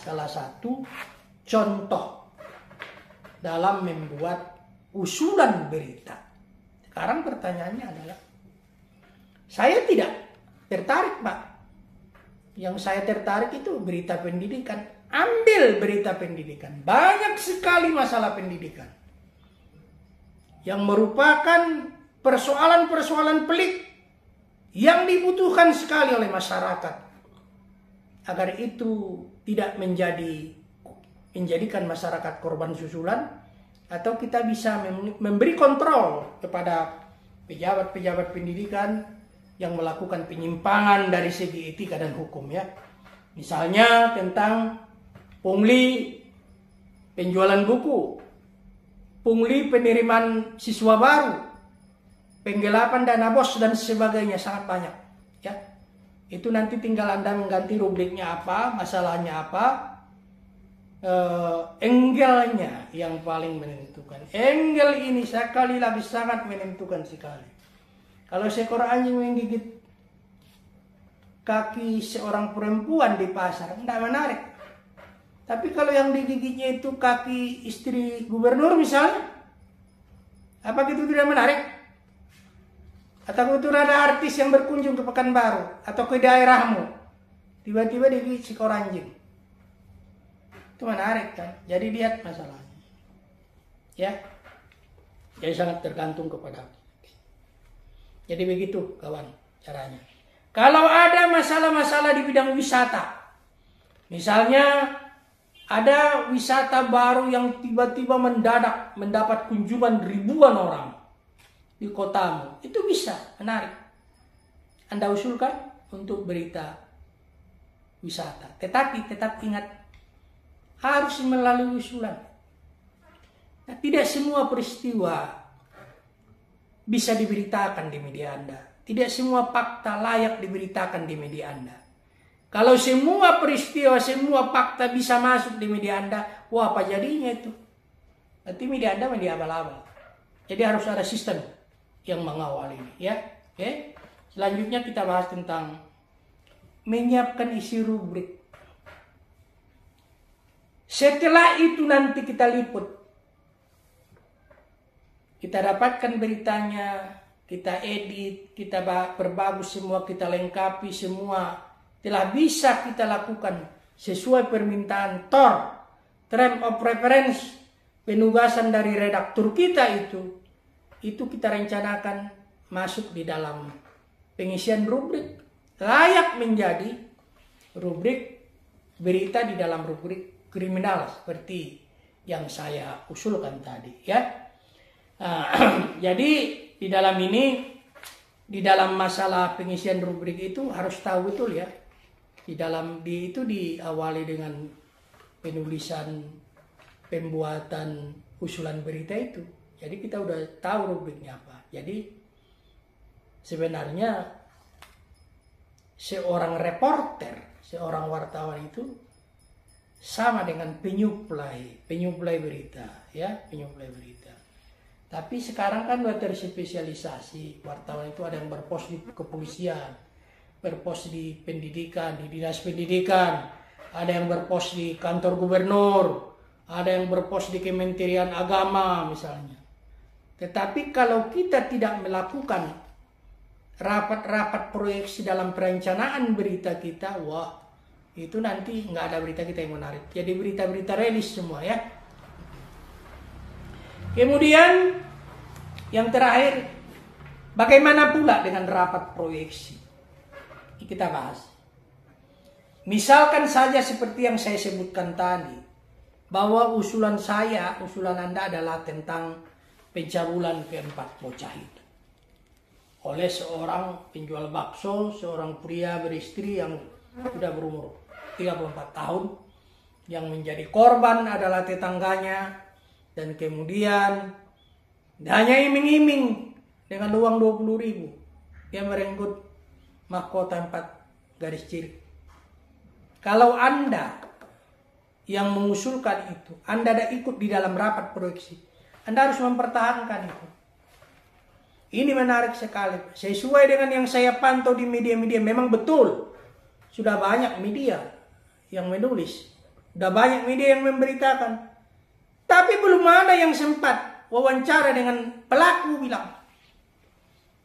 salah satu contoh dalam membuat usulan berita. Sekarang pertanyaannya adalah, saya tidak tertarik, Pak. Yang saya tertarik itu berita pendidikan. Ambil berita pendidikan. Banyak sekali masalah pendidikan yang merupakan persoalan-persoalan pelik yang dibutuhkan sekali oleh masyarakat, agar itu tidak menjadikan masyarakat korban susulan, atau kita bisa memberi kontrol kepada pejabat-pejabat pendidikan yang melakukan penyimpangan dari segi etika dan hukum, ya. Misalnya tentang pungli penjualan buku, pungli penerimaan siswa baru, penggelapan dana bos dan sebagainya, sangat banyak, ya. Itu nanti tinggal Anda mengganti rubriknya apa, masalahnya apa, angle-nya yang paling menentukan. Angle ini sekali lagi sangat menentukan sekali. Kalau seekor anjing menggigit kaki seorang perempuan di pasar, tidak menarik. Tapi kalau yang digigitnya itu kaki istri gubernur misalnya, apa itu tidak menarik? Atau itu ada artis yang berkunjung ke Pekanbaru atau ke daerahmu, tiba-tiba digigit seekor anjing, itu menarik kan? Jadi lihat masalahnya, ya. Jadi sangat tergantung kepada. Jadi begitu kawan caranya. Kalau ada masalah-masalah di bidang wisata, misalnya ada wisata baru yang tiba-tiba mendadak mendapat kunjungan ribuan orang di kotamu, itu bisa menarik. Anda usulkan untuk berita wisata. Tetapi tetap ingat, harus melalui usulan. Nah, tidak semua peristiwa bisa diberitakan di media Anda. Tidak semua fakta layak diberitakan di media Anda. Kalau semua peristiwa, semua fakta bisa masuk di media Anda, wah apa jadinya itu? Nanti media Anda media abal-abal. Jadi harus ada sistem yang mengawal ini, ya. Oke. Selanjutnya kita bahas tentang menyiapkan isi rubrik. Setelah itu nanti kita liput. Kita dapatkan beritanya, kita edit, kita perbagus semua, kita lengkapi semua. Telah bisa kita lakukan sesuai permintaan TOR, Term of Reference, penugasan dari redaktur kita itu kita rencanakan masuk di dalam pengisian rubrik. Layak menjadi rubrik berita di dalam rubrik kriminal seperti yang saya usulkan tadi, ya. Jadi di dalam ini, di dalam masalah pengisian rubrik itu harus tahu betul, ya. Itu diawali dengan penulisan, pembuatan usulan berita itu. Jadi kita udah tahu rubriknya apa. Jadi sebenarnya seorang reporter, seorang wartawan itu sama dengan penyuplai berita, ya, penyuplai berita. Tapi sekarang kan udah terspesialisasi. Wartawan itu ada yang berpos di kepolisian, berpos di pendidikan, di dinas pendidikan, ada yang berpos di kantor gubernur, ada yang berpos di Kementerian Agama misalnya. Tetapi kalau kita tidak melakukan rapat-rapat proyeksi dalam perencanaan berita kita, wah, itu nanti nggak ada berita kita yang menarik. Jadi berita-berita rilis semua, ya. Kemudian yang terakhir, bagaimana pula dengan rapat proyeksi? Kita bahas. Misalkan saja seperti yang saya sebutkan tadi, bahwa usulan Anda adalah tentang pencabulan keempat bocah itu oleh seorang penjual bakso, seorang pria beristri yang sudah berumur 34 tahun, yang menjadi korban adalah tetangganya, dan kemudian hanya iming-iming dengan uang 20.000 dia merenggut mahkota 4 garis ciri. Kalau Anda yang mengusulkan itu, Anda ada ikut di dalam rapat proyeksi, Anda harus mempertahankan itu. Ini menarik sekali. Sesuai dengan yang saya pantau di media-media, memang betul sudah banyak media yang menulis Udah banyak media yang memberitakan. Tapi belum ada yang sempat wawancara dengan pelaku bilang.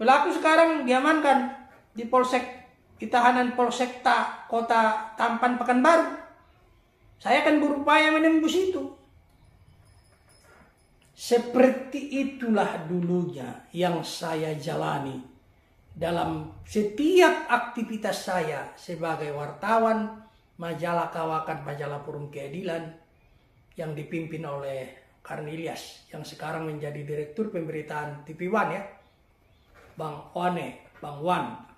Pelaku sekarang diamankan di Polsek, di tahanan Polsekta Kota Tampan Pekanbaru. Saya akan berupaya menembus itu. Seperti itulah dulunya yang saya jalani dalam setiap aktivitas saya sebagai wartawan majalah Kawakan, majalah Forum Keadilan yang dipimpin oleh Karnilias yang sekarang menjadi direktur pemberitaan TV One ya, Bang Wan.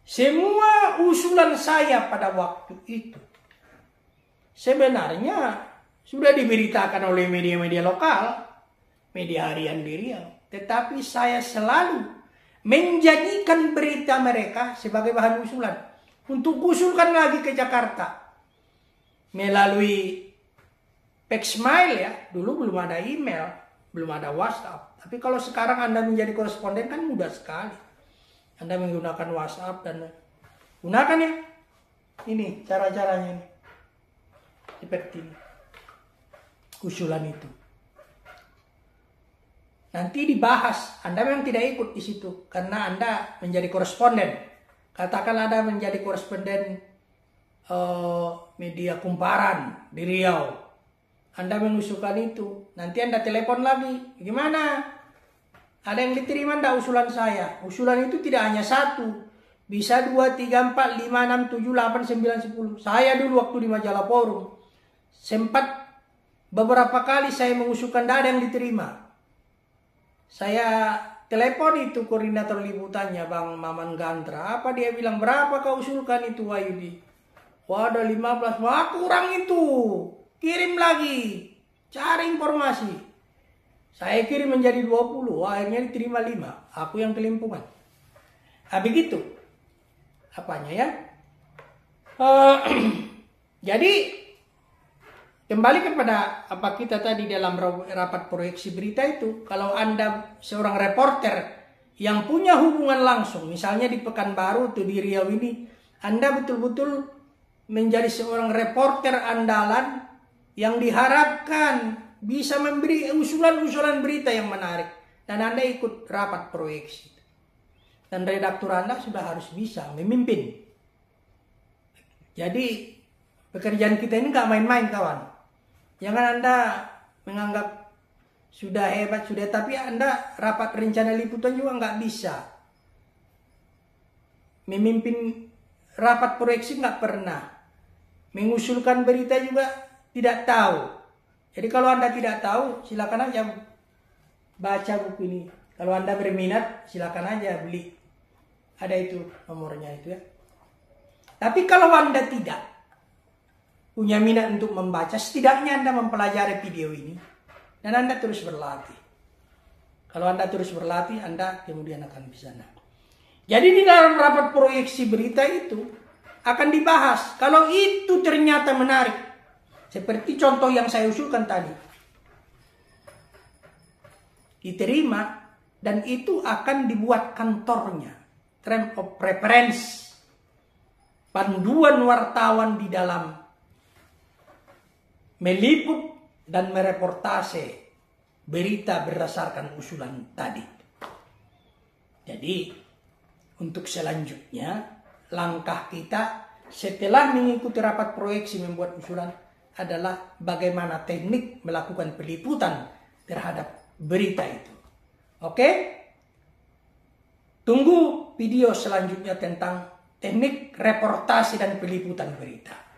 Semua usulan saya pada waktu itu sebenarnya sudah diberitakan oleh media-media lokal, media harian di Riau. Tetapi saya selalu menjadikan berita mereka sebagai bahan usulan. Untuk usulkan lagi ke Jakarta. Melalui Pexmail ya. Dulu belum ada email, belum ada WhatsApp. Tapi kalau sekarang Anda menjadi koresponden kan mudah sekali. Anda menggunakan WhatsApp dan gunakan ya. Ini cara-caranya ini. Seperti ini. Usulan itu. Nanti dibahas. Anda memang tidak ikut di situ karena Anda menjadi koresponden. Katakan Anda menjadi koresponden media Kumparan di Riau. Anda mengusulkan itu. Nanti Anda telepon lagi. Gimana? Ada yang diterima enggak usulan saya? Usulan itu tidak hanya satu. Bisa 2, 3, 4, 5, 6, 7, 8, 9, 10. Saya dulu waktu di majalah Forum sempat beberapa kali saya mengusulkan, tidak ada yang diterima. Saya telepon itu koordinator liputannya, Bang Maman Gantra. Apa dia bilang, berapa kau usulkan itu Wahyudi? Wah, ada 15. Wah, kurang itu. Kirim lagi. Cari informasi. Saya kirim menjadi 20. Wah, akhirnya diterima 5. Aku yang kelimpungan. Begitu. Apanya ya? Jadi kembali kepada apa kita tadi dalam rapat proyeksi berita itu, kalau Anda seorang reporter yang punya hubungan langsung, misalnya di Pekanbaru atau di Riau ini, Anda betul-betul menjadi seorang reporter andalan yang diharapkan bisa memberi usulan-usulan berita yang menarik. Dan Anda ikut rapat proyeksi. Dan redaktur Anda sudah harus bisa memimpin. Jadi pekerjaan kita ini gak main-main kawan. Jangan Anda menganggap sudah hebat, sudah, tapi Anda rapat rencana liputan juga nggak bisa. Memimpin rapat proyeksi nggak pernah. Mengusulkan berita juga tidak tahu. Jadi kalau Anda tidak tahu, silakan aja baca buku ini. Kalau Anda berminat, silakan aja beli. Ada itu nomornya itu ya. Tapi kalau Anda tidak punya minat untuk membaca, setidaknya Anda mempelajari video ini dan Anda terus berlatih. Kalau Anda terus berlatih, Anda kemudian akan bisa. Jadi di dalam rapat proyeksi berita itu akan dibahas. Kalau itu ternyata menarik, seperti contoh yang saya usulkan tadi, diterima dan itu akan dibuat kantornya, term of reference, panduan wartawan di dalam meliput dan mereportase berita berdasarkan usulan tadi. Jadi untuk selanjutnya langkah kita setelah mengikuti rapat proyeksi membuat usulan adalah bagaimana teknik melakukan peliputan terhadap berita itu. Oke? Tunggu video selanjutnya tentang teknik reportase dan peliputan berita.